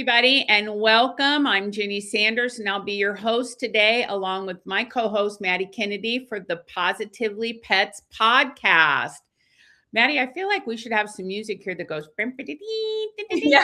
everybody, and welcome. I'm Jenny Sanders, and I'll be your host today, along with my co-host, Maddie Kennedy, for the Positively Pets Podcast. Maddie, I feel like we should have some music here that goes... Yeah.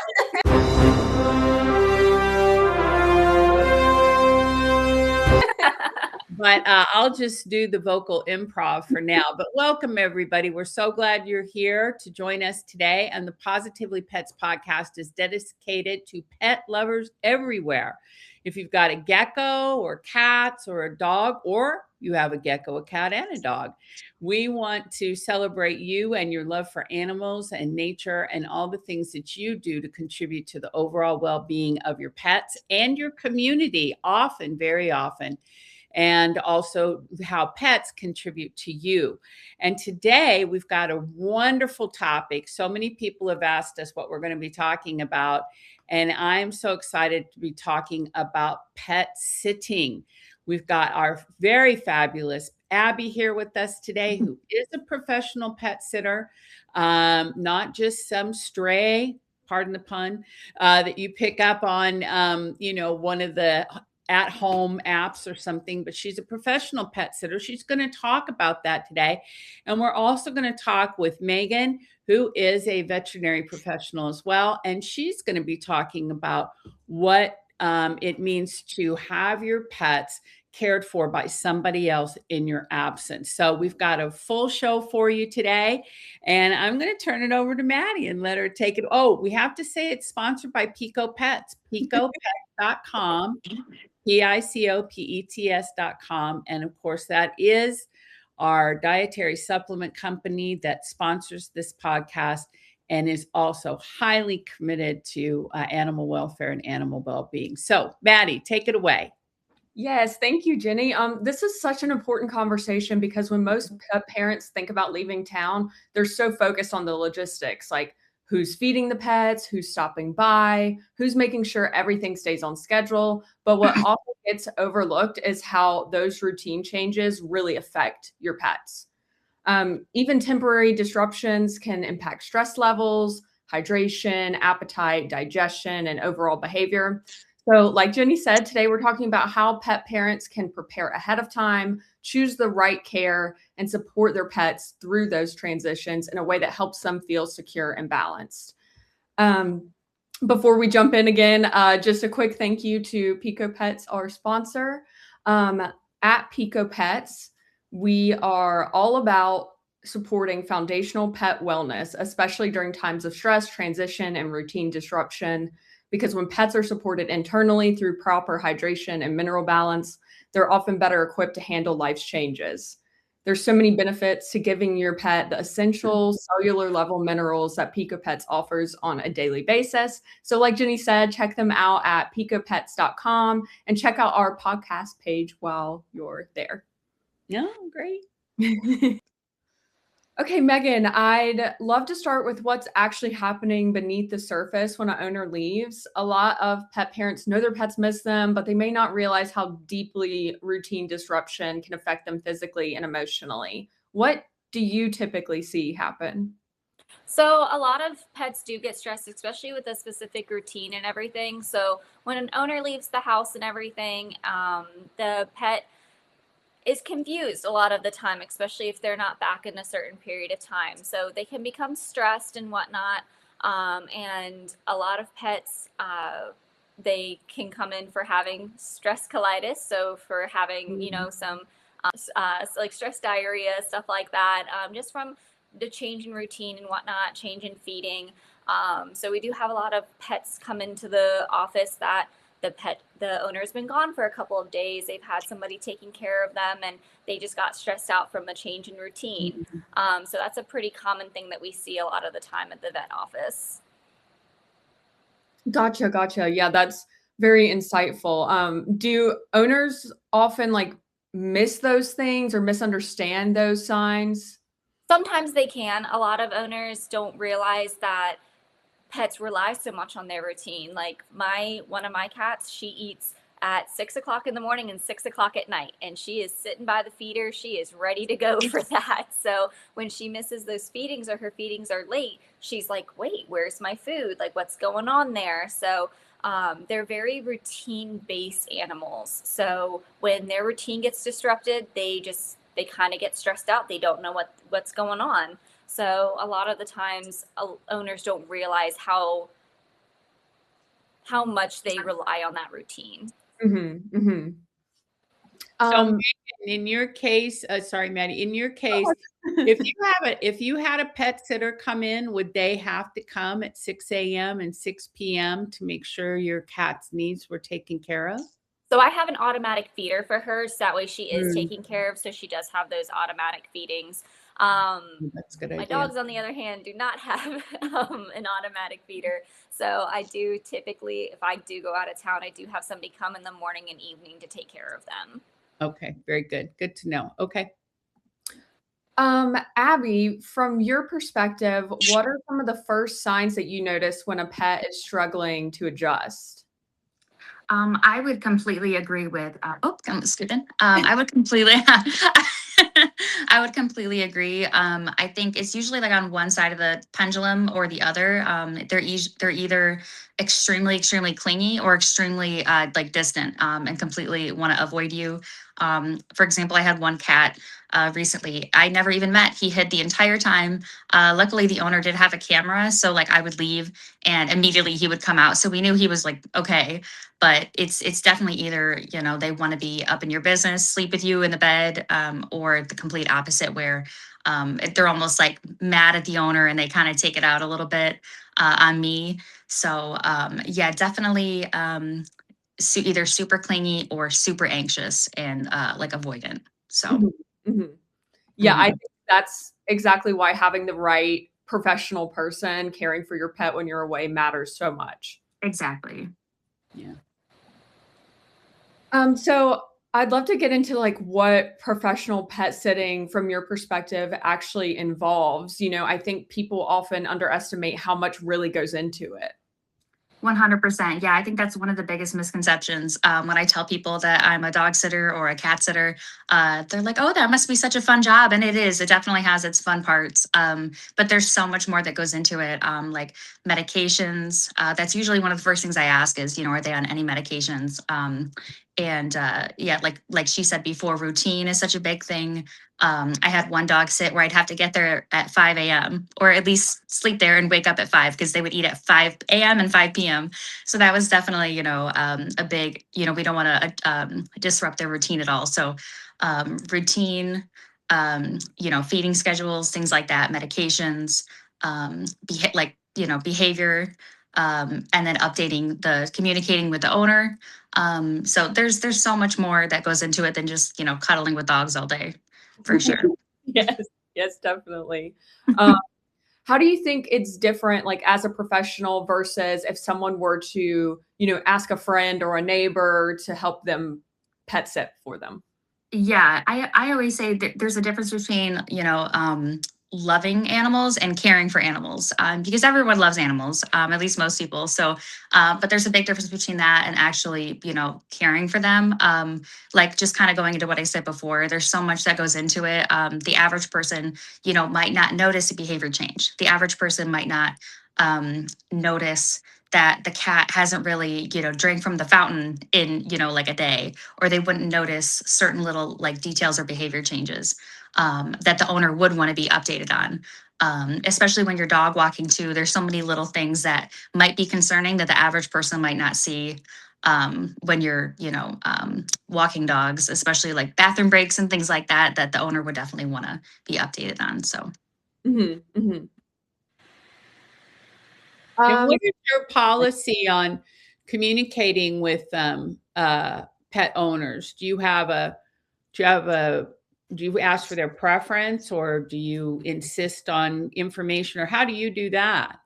But I'll just do the vocal improv for now. But welcome, everybody. We're so glad you're here to join us today. And the Positively Pets Podcast is dedicated to pet lovers everywhere. If you've got a gecko or cats or a dog, or you have a gecko, a cat, and a dog, we want to celebrate you and your love for animals and nature and all the things that you do to contribute to the overall well-being of your pets and your community, often, very often. And also how pets contribute to you. And today we've got a wonderful topic. So many people have asked us what we're going to be talking about. And I'm so excited to be talking about pet sitting. We've got our very fabulous Abby here with us today, who is a professional pet sitter, not just some stray, pardon the pun, that you pick up on, one of the at-home apps or something, but she's a professional pet sitter. She's going to talk about that today. And we're also going to talk with Megan, who is a veterinary professional as well. And she's going to be talking about what it means to have your pets cared for by somebody else in your absence. So we've got a full show for you today, and I'm going to turn it over to Maddie and let her take it. Oh, we have to say it's sponsored by Pico Pets, picopets.com, picopets.com. And of course, that is our dietary supplement company that sponsors this podcast and is also highly committed to animal welfare and animal well-being. So Maddie, take it away. Yes, thank you, Jenny. This is such an important conversation because when most parents think about leaving town, they're so focused on the logistics, like who's feeding the pets, who's stopping by, who's making sure everything stays on schedule. But what often gets overlooked is how those routine changes really affect your pets. Even temporary disruptions can impact stress levels, hydration, appetite, digestion, and overall behavior. So like Jenny said, today we're talking about how pet parents can prepare ahead of time, choose the right care, and support their pets through those transitions in a way that helps them feel secure and balanced. Before we jump in again, just a quick thank you to Pico Pets, our sponsor. At Pico Pets, we are all about supporting foundational pet wellness, especially during times of stress, transition, and routine disruption. Because when pets are supported internally through proper hydration and mineral balance, they're often better equipped to handle life's changes. There's so many benefits to giving your pet the essential cellular level minerals that Pico Pets offers on a daily basis. So like Jenny said, check them out at picopets.com and check out our podcast page while you're there. Yeah, great. Okay, Megan, I'd love to start with what's actually happening beneath the surface when an owner leaves. A lot of pet parents know their pets miss them, but they may not realize how deeply routine disruption can affect them physically and emotionally. What do you typically see happen? So a lot of pets do get stressed, especially with a specific routine and everything. So when an owner leaves the house and everything, the pet is confused a lot of the time, especially if they're not back in a certain period of time. So they can become stressed and whatnot. And a lot of pets, they can come in for having stress colitis. So for having, some like stress diarrhea, stuff like that, just from the change in routine and whatnot, change in feeding. So we do have a lot of pets come into the office that the owner's been gone for a couple of days. They've had somebody taking care of them and they just got stressed out from a change in routine. So that's a pretty common thing that we see a lot of the time at the vet office. Gotcha. Yeah, that's very insightful. Do owners often miss those things or misunderstand those signs? Sometimes they can. A lot of owners don't realize that pets rely so much on their routine. Like one of my cats, she eats at 6 o'clock in the morning and 6 o'clock at night, and she is sitting by the feeder. She is ready to go for that. So when she misses those feedings or her feedings are late, she's like, wait, where's my food? Like, what's going on there? So they're very routine-based animals. So when their routine gets disrupted, they kind of get stressed out. They don't know what's going on. So a lot of the times owners don't realize how much they rely on that routine. Mm-hmm, mm-hmm. So Megan, in your case, sorry, Maddie, in your case, if you had a pet sitter come in, would they have to come at 6 a.m. and 6 p.m. to make sure your cat's needs were taken care of? So I have an automatic feeder for her, so that way she is taken care of. So she does have those automatic feedings. That's a good idea. My dogs, on the other hand, do not have an automatic feeder. So I do typically, if I do go out of town, I do have somebody come in the morning and evening to take care of them. Okay, very good. Good to know. Okay. Abby, from your perspective, what are some of the first signs that you notice when a pet is struggling to adjust? I would completely agree with. I'm skipping. I would completely. I would completely agree. I think it's usually like on one side of the pendulum or the other. They're either extremely clingy or extremely like distant and completely want to avoid you. For example, I had one cat recently. I never even met. He hid the entire time. Luckily, the owner did have a camera, so like I would leave and immediately he would come out. So we knew he was like okay. But it's definitely either, you know, they want to be up in your business, sleep with you in the bed, or the complete opposite where they're almost like mad at the owner and they kind of take it out a little bit on me. So yeah, definitely either super clingy or super anxious and like avoidant. So yeah, I think that's exactly why having the right professional person caring for your pet when you're away matters so much. Exactly. Yeah. So I'd love to get into like what professional pet sitting from your perspective actually involves. You know, I think people often underestimate how much really goes into it. 100%. Yeah, I think that's one of the biggest misconceptions. When I tell people that I'm a dog sitter or a cat sitter, they're like, oh, that must be such a fun job. And it is. It definitely has its fun parts. But there's so much more that goes into it, like medications. That's usually one of the first things I ask is, you know, are they on any medications? Yeah, like she said before, routine is such a big thing. I had one dog sit where I'd have to get there at 5 a.m. or at least sleep there and wake up at 5 because they would eat at 5 a.m. and 5 p.m. So that was definitely, you know, a big, you know, we don't want to disrupt their routine at all. So routine, you know, feeding schedules, things like that, medications, like, you know, behavior, and then communicating with the owner. So there's so much more that goes into it than just, you know, cuddling with dogs all day. For sure. Yes, definitely. How do you think it's different, like as a professional versus if someone were to, you know, ask a friend or a neighbor to help them pet sit for them? Yeah, I always say that there's a difference between, you know, loving animals and caring for animals, because everyone loves animals, at least most people. So, but there's a big difference between that and actually, you know, caring for them. Like just kind of going into what I said before, there's so much that goes into it. The average person, you know, might not notice a behavior change. The average person might not notice that the cat hasn't really, you know, drank from the fountain in, you know, like a day, or they wouldn't notice certain little like details or behavior changes that the owner would want to be updated on. Especially when you're dog walking too, there's so many little things that might be concerning that the average person might not see when you're, you know, walking dogs, especially like bathroom breaks and things like that, that the owner would definitely want to be updated on. So. And what is your policy on communicating with pet owners? Do you ask for their preference, or do you insist on information, or how do you do that?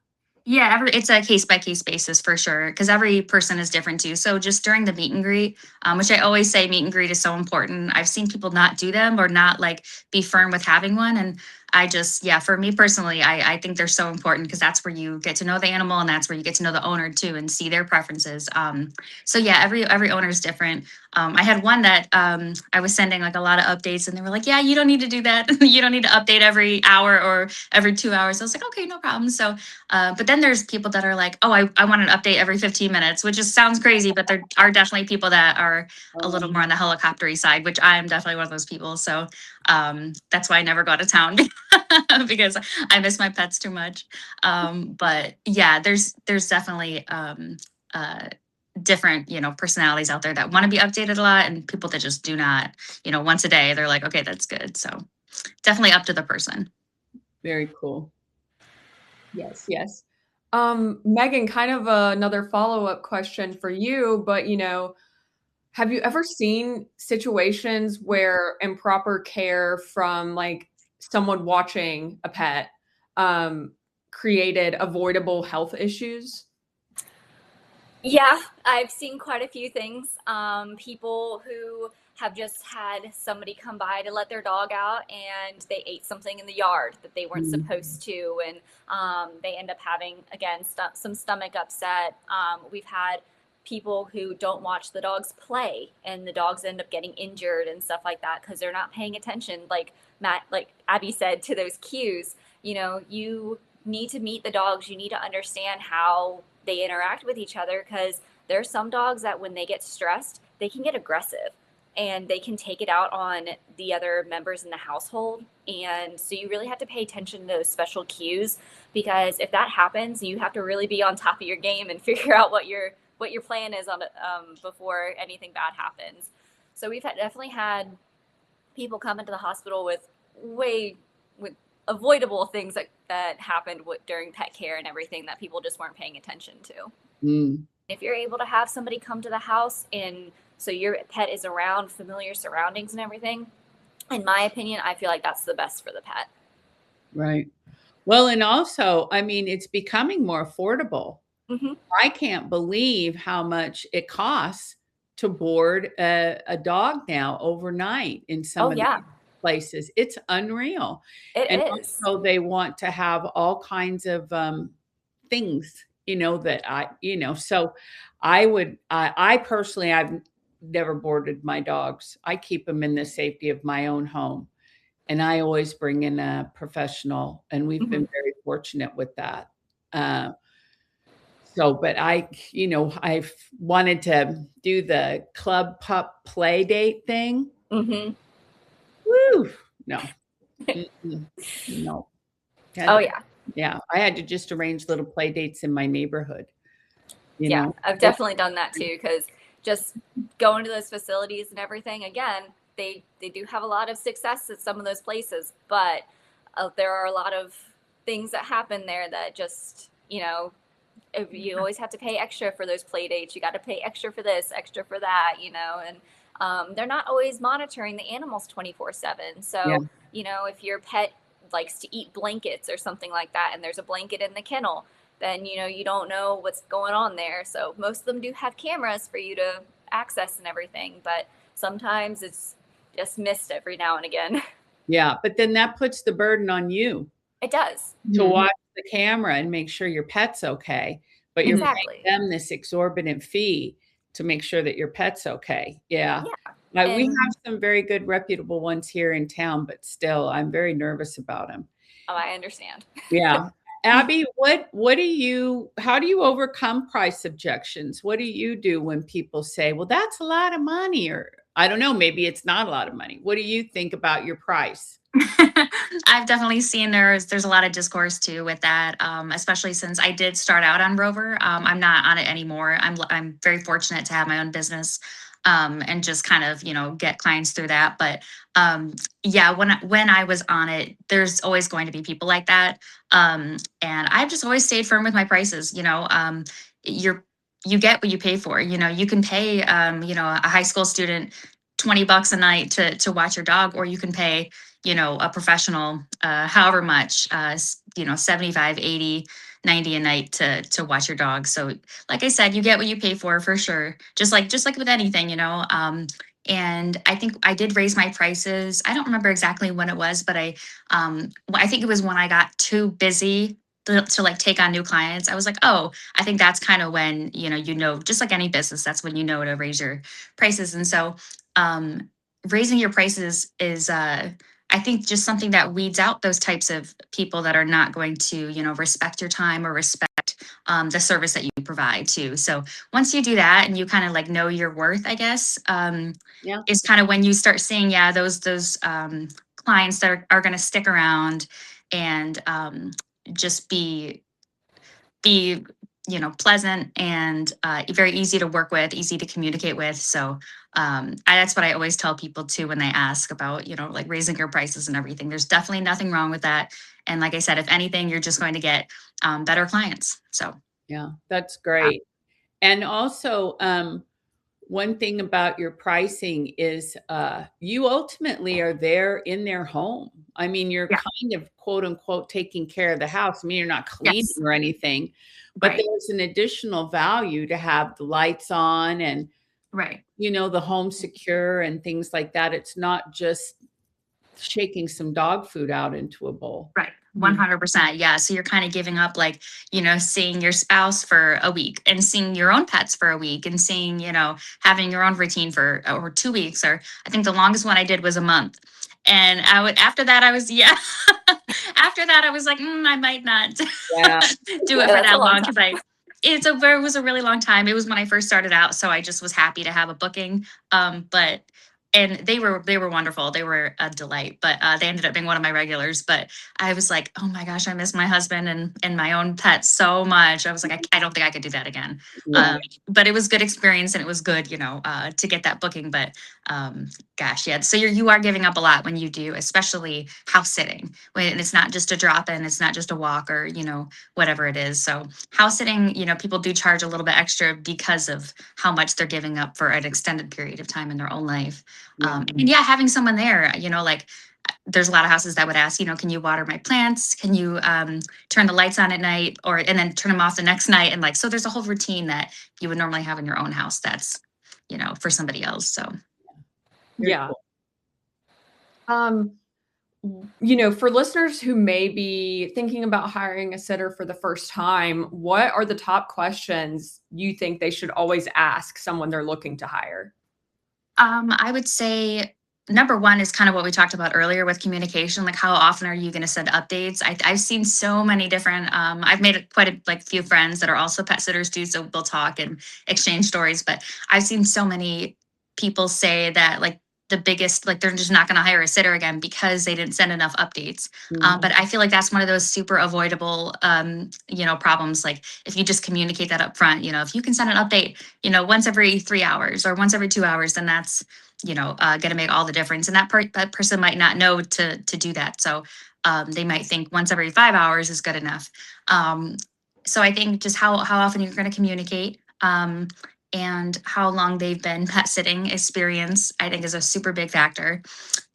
Yeah, it's a case-by-case basis for sure, because every person is different too. So just during the meet and greet, which I always say meet and greet is so important. I've seen people not do them or not like be firm with having one. And for me personally, I think they're so important because that's where you get to know the animal and that's where you get to know the owner too and see their preferences. So yeah, every owner is different. I had one that I was sending like a lot of updates and they were like, yeah, you don't need to do that. You don't need to update every hour or every 2 hours. I was like, okay, no problem. So, but then there's people that are like, oh, I want an update every 15 minutes, which just sounds crazy, but there are definitely people that are a little more on the helicoptery side, which I am definitely one of those people. So that's why I never go to town because I miss my pets too much. But yeah, there's definitely different, personalities out there that want to be updated a lot and people that just do not, once a day, they're like, okay, that's good. So definitely up to the person. Very cool. Yes. Megan, kind of another follow-up question for you, but have you ever seen situations where improper care from like someone watching a pet created avoidable health issues? Yeah, I've seen quite a few things. People who have just had somebody come by to let their dog out and they ate something in the yard that they weren't supposed to. And they end up having, again, some stomach upset. We've had people who don't watch the dogs play and the dogs end up getting injured and stuff like that because they're not paying attention. Like Abby said, to those cues, you need to meet the dogs. You need to understand how they interact with each other because there are some dogs that when they get stressed, they can get aggressive and they can take it out on the other members in the household. And so you really have to pay attention to those special cues because if that happens, you have to really be on top of your game and figure out what your plan is on before anything bad happens. So we've definitely had people come into the hospital with avoidable things that happened during pet care and everything that people just weren't paying attention to. If you're able to have somebody come to the house and so your pet is around familiar surroundings and everything, in my opinion, I feel like that's the best for the pet. Right. Well, and also, I mean, it's becoming more affordable. I can't believe how much it costs to board a dog now overnight in some of the places. It's unreal. It is. Also they want to have all kinds of things, so I personally, I've never boarded my dogs. I keep them in the safety of my own home. And I always bring in a professional and we've been very fortunate with that. But I've wanted to do the club pup play date thing. Woo! No. No. Yeah. I had to just arrange little play dates in my neighborhood. You know? I've definitely done that too. Cause just going to those facilities and everything, again, they do have a lot of success at some of those places, but there are a lot of things that happen there that just, you always have to pay extra for those play dates. You got to pay extra for this, extra for that, and they're not always monitoring the animals 24/7. So, if your pet likes to eat blankets or something like that, and there's a blanket in the kennel, then, you don't know what's going on there. So most of them do have cameras for you to access and everything, but sometimes it's just missed every now and again. Yeah. But then that puts the burden on you. It does. To watch the camera and make sure your pet's okay. But you're paying them this exorbitant fee to make sure that your pet's okay. Yeah. We have some very good reputable ones here in town, but still I'm very nervous about them. Oh, I understand. Yeah. Abby, how do you overcome price objections? What do you do when people say, well, that's a lot of money, or I don't know, maybe it's not a lot of money. What do you think about your price? I've definitely seen there's a lot of discourse too with that, especially since I did start out on Rover. I'm not on it anymore. I'm very fortunate to have my own business and just kind of, get clients through that. But when I was on it, there's always going to be people like that. And I've just always stayed firm with my prices. You get what you pay for. You can pay, a high school student $20 a night to watch your dog, or you can pay, a professional, however much, 75, 80, 90 a night to watch your dog. So like I said, you get what you pay for sure. Just like with anything, And I think I did raise my prices. I don't remember exactly when it was, but I think it was when I got too busy to like take on new clients. I was like, oh, I think that's kind of when, just like any business, that's when you know to raise your prices. And so raising your prices is, I think, just something that weeds out those types of people that are not going to, respect your time or respect the service that you provide too. So once you do that and you kind of like know your worth, I guess, Yeah. is kind of when you start seeing, those clients that are going to stick around and just be pleasant and very easy to work with, easy to communicate with. So that's what I always tell people too when they ask about, like raising your prices and everything. There's definitely nothing wrong with that. And like I said, if anything, you're just going to get better clients. So yeah, that's great. And also, one thing about your pricing is you ultimately are there in their home. I mean, you're kind of quote unquote taking care of the house. I mean, you're not cleaning or anything, but there's an additional value to have the lights on and, the home secure and things like that. It's not just shaking some dog food out into a bowl. Right. 100%. Yeah. So you're kind of giving up, like, seeing your spouse for a week and seeing your own pets for a week and seeing, having your own routine for or 2 weeks, or I think the longest one I did was a month. And after that, I was like, I might not do it for that long because it was a really long time. It was when I first started out. So I just was happy to have a booking. And they were wonderful. They were a delight, but they ended up being one of my regulars. But I was like, oh my gosh, I miss my husband and my own pet so much. I was like, I don't think I could do that again. But it was good experience and it was good, to get that booking. But gosh, yeah. So you are giving up a lot when you do, especially house sitting. When it's not just a drop in, it's not just a walk or, whatever it is. So house sitting, people do charge a little bit extra because of how much they're giving up for an extended period of time in their own life. And having someone there, like there's a lot of houses that would ask, can you water my plants? Can you turn the lights on at night and then turn them off the next night? And so there's a whole routine that you would normally have in your own house that's, for somebody else. So. Yeah. For listeners who may be thinking about hiring a sitter for the first time, what are the top questions you think they should always ask someone they're looking to hire? I would say number one is kind of what we talked about earlier with communication. Like, how often are you going to send updates? I've seen so many different, I've made quite a few friends that are also pet sitters too. So we'll talk and exchange stories, but I've seen so many people say that like the biggest, like they're just not going to hire a sitter again because they didn't send enough updates. But I feel like that's one of those super avoidable, problems. Like if you just communicate that up front, if you can send an update, once every 3 hours or once every 2 hours, then that's, going to make all the difference. And that person might not know to do that. So they might think once every 5 hours is good enough. So I think just how often you're going to communicate, and how long they've been pet sitting experience, I think is a super big factor.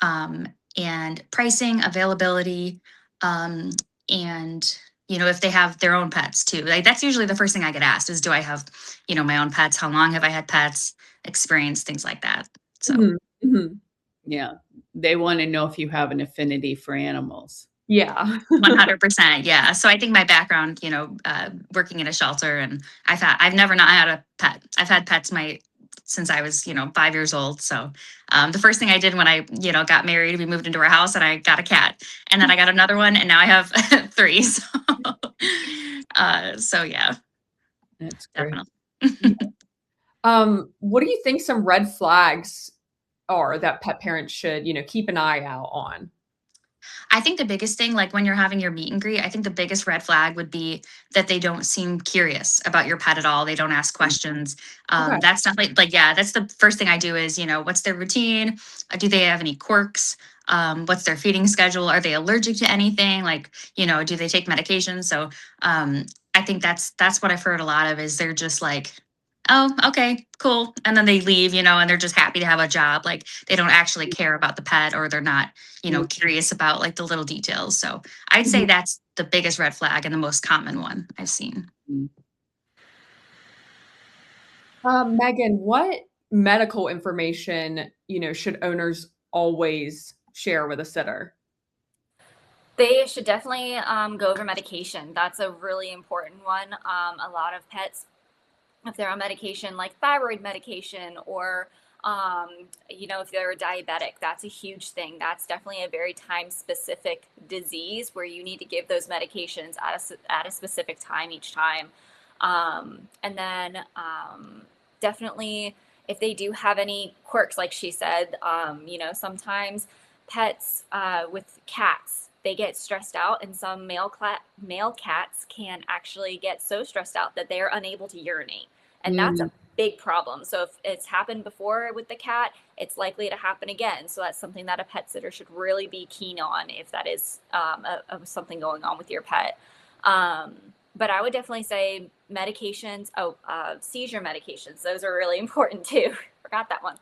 And pricing, availability, and if they have their own pets too. Like that's usually the first thing I get asked is, do I have, my own pets? How long have I had pets? Experience, things like that. So yeah, they want to know if you have an affinity for animals. Yeah. 100%. Yeah. So I think my background, working in a shelter, and I've never not had a pet. I've had pets since I was, 5 years old. So the first thing I did when I, got married, we moved into our house and I got a cat, and then I got another one, and now I have 3. So yeah, that's great. Definitely. What do you think some red flags are that pet parents should, keep an eye out on? I think the biggest thing, like when you're having your meet and greet, I think the biggest red flag would be that they don't seem curious about your pet at all. They don't ask questions. That's not that's the first thing I do is, what's their routine? Do they have any quirks? What's their feeding schedule? Are they allergic to anything? Like, do they take medication? So I think that's what I've heard a lot of is they're just like, oh, okay, cool. And then they leave, and they're just happy to have a job. Like they don't actually care about the pet, or they're not, curious about like the little details. So I'd say that's the biggest red flag and the most common one I've seen. Megan, what medical information, should owners always share with a sitter? They should definitely go over medication. That's a really important one. A lot of pets, if they're on medication like thyroid medication or if they're diabetic, that's a huge thing. That's definitely a very time specific disease where you need to give those medications at a specific time each time. And then definitely if they do have any quirks, like she said, sometimes pets with cats, they get stressed out, and some male cats can actually get so stressed out that they are unable to urinate. And that's a big problem. So if it's happened before with the cat, it's likely to happen again. So that's something that a pet sitter should really be keen on if that is something going on with your pet. But I would definitely say medications, seizure medications, those are really important too. Forgot that one.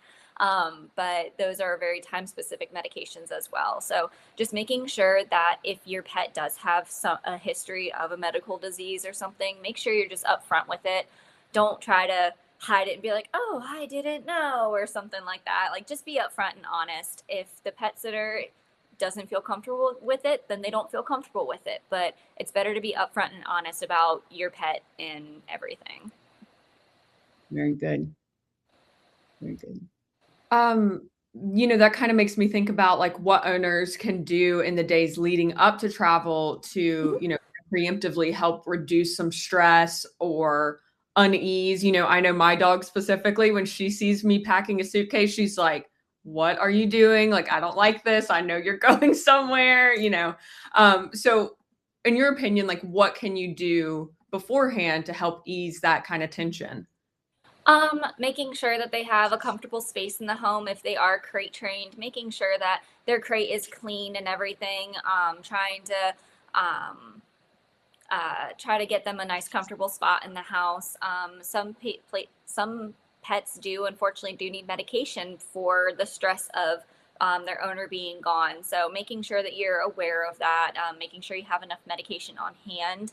But those are very time-specific medications as well. So just making sure that if your pet does have a history of a medical disease or something, make sure you're just upfront with it. Don't try to hide it and be like, oh, I didn't know, or something like that. Like, just be upfront and honest. If the pet sitter doesn't feel comfortable with it, then they don't feel comfortable with it. But it's better to be upfront and honest about your pet and everything. Very good. Very good. That kind of makes me think about like what owners can do in the days leading up to travel to, preemptively help reduce some stress or unease. I know my dog specifically, when she sees me packing a suitcase, she's like, what are you doing? Like, I don't like this. I know you're going somewhere, So in your opinion, like what can you do beforehand to help ease that kind of tension? Making sure that they have a comfortable space in the home if they are crate trained, making sure that their crate is clean and everything, trying to try to get them a nice comfortable spot in the house. Some pets unfortunately do need medication for the stress of their owner being gone. So making sure that you're aware of that, making sure you have enough medication on hand.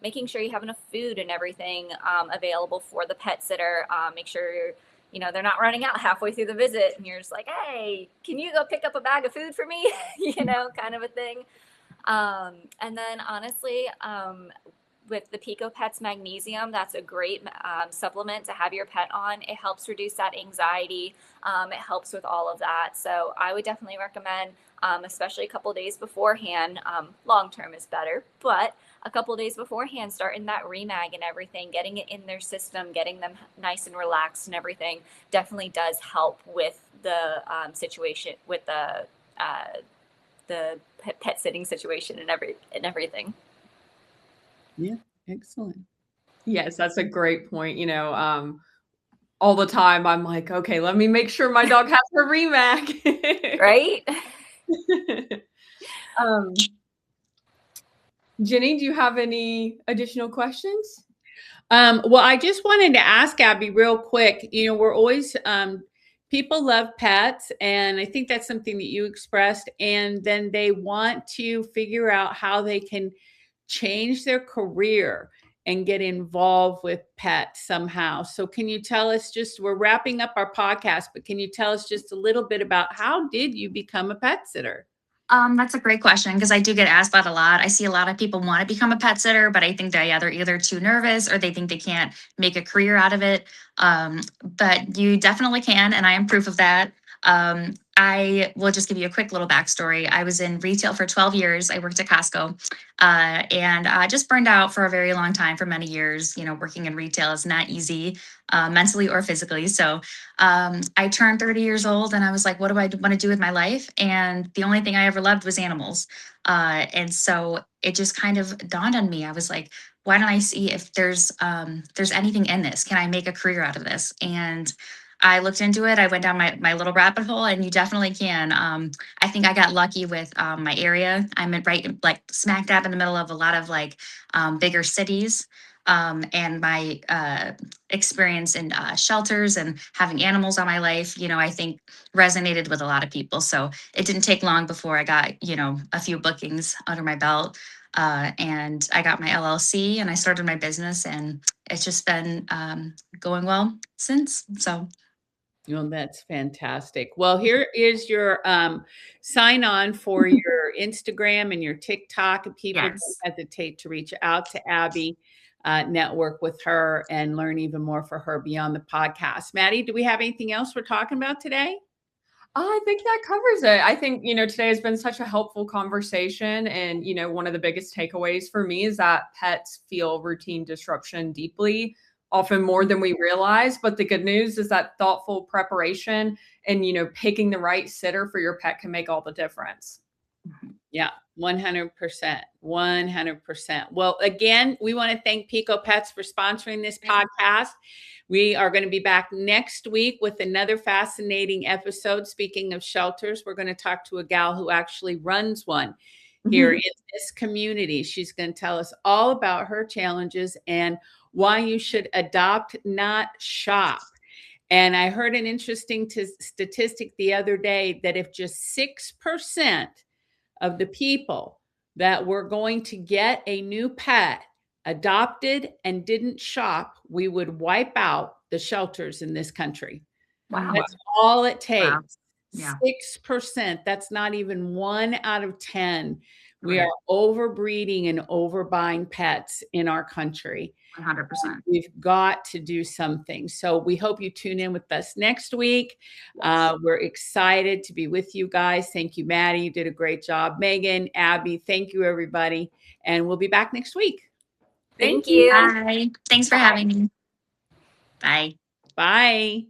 Making sure you have enough food and everything available for the pet sitter. Make sure they're not running out halfway through the visit and you're just like, hey, can you go pick up a bag of food for me? Kind of a thing. And then honestly, with the Pico Pets magnesium, that's a great supplement to have your pet on. It helps reduce that anxiety. It helps with all of that. So I would definitely recommend, especially a couple of days beforehand. Long term is better, but a couple of days beforehand, starting that remag and everything, getting it in their system, getting them nice and relaxed and everything definitely does help with the situation, with the pet sitting situation and everything. Yeah, excellent. Yes, that's a great point. All the time I'm like, okay, let me make sure my dog has her remag. Right? Jenny, do you have any additional questions? Well, I just wanted to ask Abby real quick, we're always, people love pets, and I think that's something that you expressed, and then they want to figure out how they can change their career and get involved with pets somehow. So can you tell us we're wrapping up our podcast, but can you tell us just a little bit about how did you become a pet sitter? That's a great question because I do get asked that a lot. I see a lot of people want to become a pet sitter, but I think they're either too nervous or they think they can't make a career out of it. But you definitely can, and I am proof of that. I will just give you a quick little backstory. I was in retail for 12 years. I worked at Costco, and I just burned out for a very long time, for many years. Working in retail is not easy, mentally or physically. So I turned 30 years old and I was like, what do I want to do with my life? And the only thing I ever loved was animals. And so it just kind of dawned on me. I was like, why don't I see if there's anything in this? Can I make a career out of this? And I looked into it. I went down my little rabbit hole, and you definitely can. I think I got lucky with my area. I'm right like smack dab in the middle of a lot of bigger cities. And my experience in shelters and having animals on my life, I think resonated with a lot of people. So it didn't take long before I got, a few bookings under my belt. And I got my LLC and I started my business, and it's just been going well since. So. Well, that's fantastic. Well, here is your sign on for your Instagram and your TikTok. And people Yes. don't hesitate to reach out to Abby, network with her, and learn even more for her beyond the podcast. Maddie, do we have anything else we're talking about today? I think that covers it. I think, today has been such a helpful conversation. And, one of the biggest takeaways for me is that pets feel routine disruption deeply, often more than we realize. But the good news is that thoughtful preparation and, picking the right sitter for your pet can make all the difference. Yeah, 100%. 100%. Well, again, we want to thank Pico Pets for sponsoring this podcast. We are going to be back next week with another fascinating episode. Speaking of shelters, we're going to talk to a gal who actually runs one here in this community. She's going to tell us all about her challenges and why you should adopt, not shop. And I heard an interesting statistic the other day that if just 6% of the people that were going to get a new pet adopted and didn't shop, we would wipe out the shelters in this country. Wow. That's all it takes. Wow. Yeah. 6%. That's not even 1 out of 10. We are overbreeding and overbuying pets in our country. 100%. We've got to do something. So we hope you tune in with us next week. We're excited to be with you guys. Thank you, Maddie. You did a great job. Megan, Abby, thank you, everybody. And we'll be back next week. Thank you. Bye. Thanks for having me. Bye. Bye.